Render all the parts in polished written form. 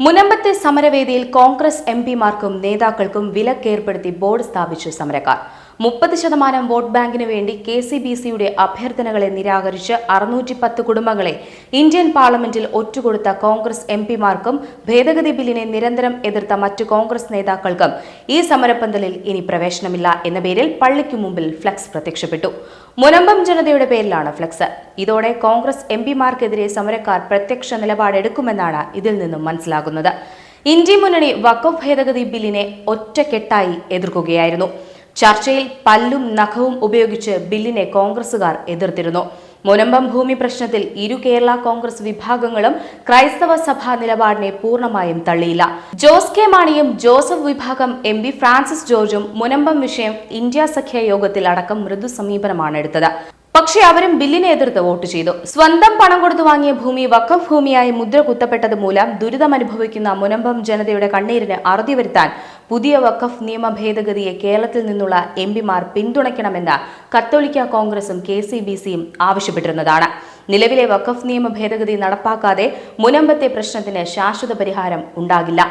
മുനമ്പത്തെ സമരവേദിയിൽ കോൺഗ്രസ് എംപിമാർക്കും നേതാക്കൾക്കും വിലക്കേർപ്പെടുത്തി ബോർഡ് സ്ഥാപിച്ചു സമരക്കാർ. 30% വോട്ട് ബാങ്കിന് വേണ്ടി KCBCയുടെ അഭ്യർത്ഥനകളെ നിരാകരിച്ച് 610 കുടുംബങ്ങളെ ഇന്ത്യൻ പാർലമെന്റിൽ ഒറ്റുകൊടുത്ത കോൺഗ്രസ് എംപിമാർക്കും ഭേദഗതി ബില്ലിനെ നിരന്തരം എതിർത്ത മറ്റു കോൺഗ്രസ് നേതാക്കൾക്കും ഈ സമരപ്പന്തലിൽ ഇനി പ്രവേശനമില്ല എന്ന പേരിൽ പള്ളിക്കു മുമ്പിൽ ഫ്ലക്സ് പ്രത്യക്ഷപ്പെട്ടു. മുനമ്പം ജനതയുടെ പേരിലാണ് ഫ്ലക്സ്. ഇതോടെ കോൺഗ്രസ് എംപിമാർക്കെതിരെ സമരക്കാർ പ്രത്യക്ഷ നിലപാടെടുക്കുമെന്നാണ് ഇതിൽ നിന്നും മനസ്സിലാകുന്നത്. ഇന്ത്യ മുന്നണി വഖഫ് ഭേദഗതി ബില്ലിനെ ഒറ്റക്കെട്ടായി എതിർക്കുകയായിരുന്നു. ചർച്ചയിൽ പല്ലും നഖവും ഉപയോഗിച്ച് ബില്ലിനെ കോൺഗ്രസുകാർ എതിർത്തിരുന്നു. മുനമ്പം ഭൂമി പ്രശ്നത്തിൽ ഇരു കേരള കോൺഗ്രസ് വിഭാഗങ്ങളും ക്രൈസ്തവ സഭാ നിലപാടിനെ പൂർണ്ണമായും തള്ളിയില്ല. ജോസ് കെ മാണിയും ജോസഫ് വിഭാഗം MP ഫ്രാൻസിസ് ജോർജും മുനമ്പം വിഷയം ഇന്ത്യ സഖ്യ യോഗത്തിൽ അടക്കം മൃദു സമീപനമാണ് എടുത്തത്. പക്ഷേ അവരും ബില്ലിനെ എതിർത്ത് വോട്ട് ചെയ്തു. സ്വന്തം പണം കൊടുത്തു വാങ്ങിയ ഭൂമി വഖഫ് ഭൂമിയായി മുദ്ര കുത്തപ്പെട്ടത് മൂലം ദുരിതമനുഭവിക്കുന്ന മുനമ്പം ജനതയുടെ കണ്ണീരിന് അറുതി വരുത്താൻ പുതിയ വഖഫ് നിയമ ഭേദഗതിയെ കേരളത്തിൽ നിന്നുള്ള MPമാർ പിന്തുണയ്ക്കണമെന്ന് കത്തോലിക്ക കോൺഗ്രസും KCBCയും ആവശ്യപ്പെട്ടിരുന്നതാണ്. നിലവിലെ വഖഫ് നിയമ ഭേദഗതി നടപ്പാക്കാതെ മുനമ്പത്തെ പ്രശ്നത്തിന് ശാശ്വത പരിഹാരം ഉണ്ടാകില്ല.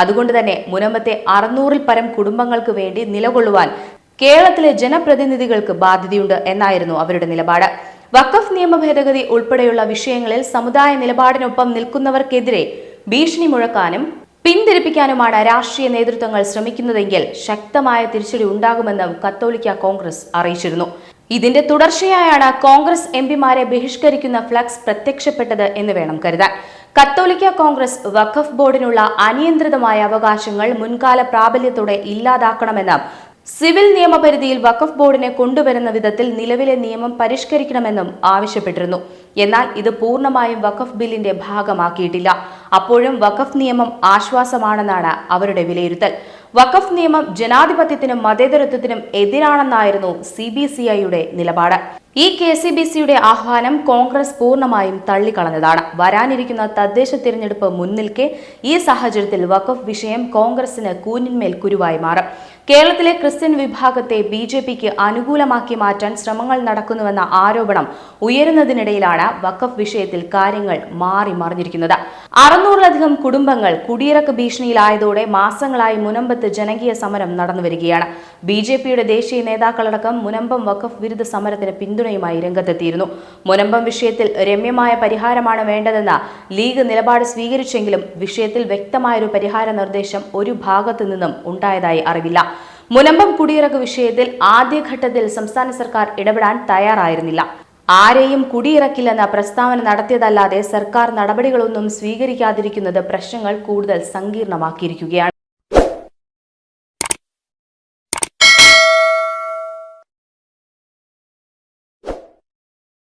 അതുകൊണ്ട് തന്നെ മുനമ്പത്തെ 600-ൽ പരം കുടുംബങ്ങൾക്ക് വേണ്ടി നിലകൊള്ളുവാൻ കേരളത്തിലെ ജനപ്രതിനിധികൾക്ക് ബാധ്യതയുണ്ട് എന്നായിരുന്നു അവരുടെ നിലപാട്. വഖഫ് നിയമ ഭേദഗതി ഉൾപ്പെടെയുള്ള വിഷയങ്ങളിൽ സമുദായ നിലപാടിനൊപ്പം നിൽക്കുന്നവർക്കെതിരെ ഭീഷണി മുഴക്കാനും പിന്തിരിപ്പിക്കാനുമാണ് രാഷ്ട്രീയ നേതൃത്വങ്ങൾ ശ്രമിക്കുന്നതെങ്കിൽ ശക്തമായ തിരിച്ചടി ഉണ്ടാകുമെന്നും കത്തോലിക്ക കോൺഗ്രസ് അറിയിച്ചിരുന്നു. ഇതിന്റെ തുടർച്ചയായാണ് കോൺഗ്രസ് MPമാരെ ബഹിഷ്കരിക്കുന്ന ഫ്ലക്സ് പ്രത്യക്ഷപ്പെട്ടത് എന്ന് വേണം കരുതാൻ. കത്തോലിക്ക കോൺഗ്രസ് വഖഫ് ബോർഡിനുള്ള അനിയന്ത്രിതമായ അവകാശങ്ങൾ മുൻകാല പ്രാബല്യത്തോടെ ഇല്ലാതാക്കണമെന്നും സിവിൽ നിയമപരിധിയിൽ വഖഫ് ബോർഡിനെ കൊണ്ടുവരുന്ന വിധത്തിൽ നിലവിലെ നിയമം പരിഷ്കരിക്കണമെന്നും ആവശ്യപ്പെട്ടിരുന്നു. എന്നാൽ ഇത് പൂർണ്ണമായും വഖഫ് ബില്ലിന്റെ ഭാഗമാക്കിയിട്ടില്ല. അപ്പോഴും വഖഫ് നിയമം ആശ്വാസമാണെന്നാണ് അവരുടെ വിലയിരുത്തൽ. വഖഫ് നിയമം ജനാധിപത്യത്തിനും മതേതരത്വത്തിനും എതിരാണെന്നായിരുന്നു CBCIയുടെ നിലപാട്. ഈ KCBCയുടെ ആഹ്വാനം കോൺഗ്രസ് പൂർണ്ണമായും തള്ളിക്കളഞ്ഞതാണ്. വരാനിരിക്കുന്ന തദ്ദേശ തിരഞ്ഞെടുപ്പ് മുൻനിൽക്കെ ഈ സാഹചര്യത്തിൽ വഖഫ് വിഷയം കോൺഗ്രസിന് കൂനിന്മേൽ കുരുവായി മാറും. കേരളത്തിലെ ക്രിസ്ത്യൻ വിഭാഗത്തെ BJPക്ക് അനുകൂലമാക്കി മാറ്റാൻ ശ്രമങ്ങൾ നടക്കുന്നുവെന്ന ആരോപണം ഉയരുന്നതിനിടയിലാണ് വഖഫ് വിഷയത്തിൽ കാര്യങ്ങൾ മാറി മറിഞ്ഞിരിക്കുന്നത്. 600-ലധികം കുടുംബങ്ങൾ കുടിയിറക്ക് ഭീഷണിയിലായതോടെ മാസങ്ങളായി മുനമ്പത്ത് ജനകീയ സമരം നടന്നുവരികയാണ്. BJPയുടെ ദേശീയ നേതാക്കളടക്കം മുനമ്പം വഖഫ് വിരുദ്ധ സമരത്തിന് പിന്തുണയുമായി രംഗത്തെത്തിയിരുന്നു. മുനമ്പം വിഷയത്തിൽ രമ്യമായ പരിഹാരമാണ് വേണ്ടതെന്ന ലീഗ് നിലപാട് സ്വീകരിച്ചെങ്കിലും വിഷയത്തിൽ വ്യക്തമായൊരു പരിഹാര നിർദ്ദേശം ഒരു ഭാഗത്തു നിന്നും ഉണ്ടായതായി അറിവില്ല. മുനമ്പം കുടിയിറക്ക് വിഷയത്തിൽ ആദ്യഘട്ടത്തിൽ സംസ്ഥാന സർക്കാർ ഇടപെടാൻ തയ്യാറായിരുന്നില്ല. ആരെയും കുടിയിറക്കില്ലെന്ന പ്രസ്താവന നടത്തിയതല്ലാതെ സർക്കാർ നടപടികളൊന്നും സ്വീകരിക്കാതിരിക്കുന്നത് പ്രശ്നങ്ങൾ കൂടുതൽ സങ്കീർണമാക്കിയിരിക്കുകയാണ്.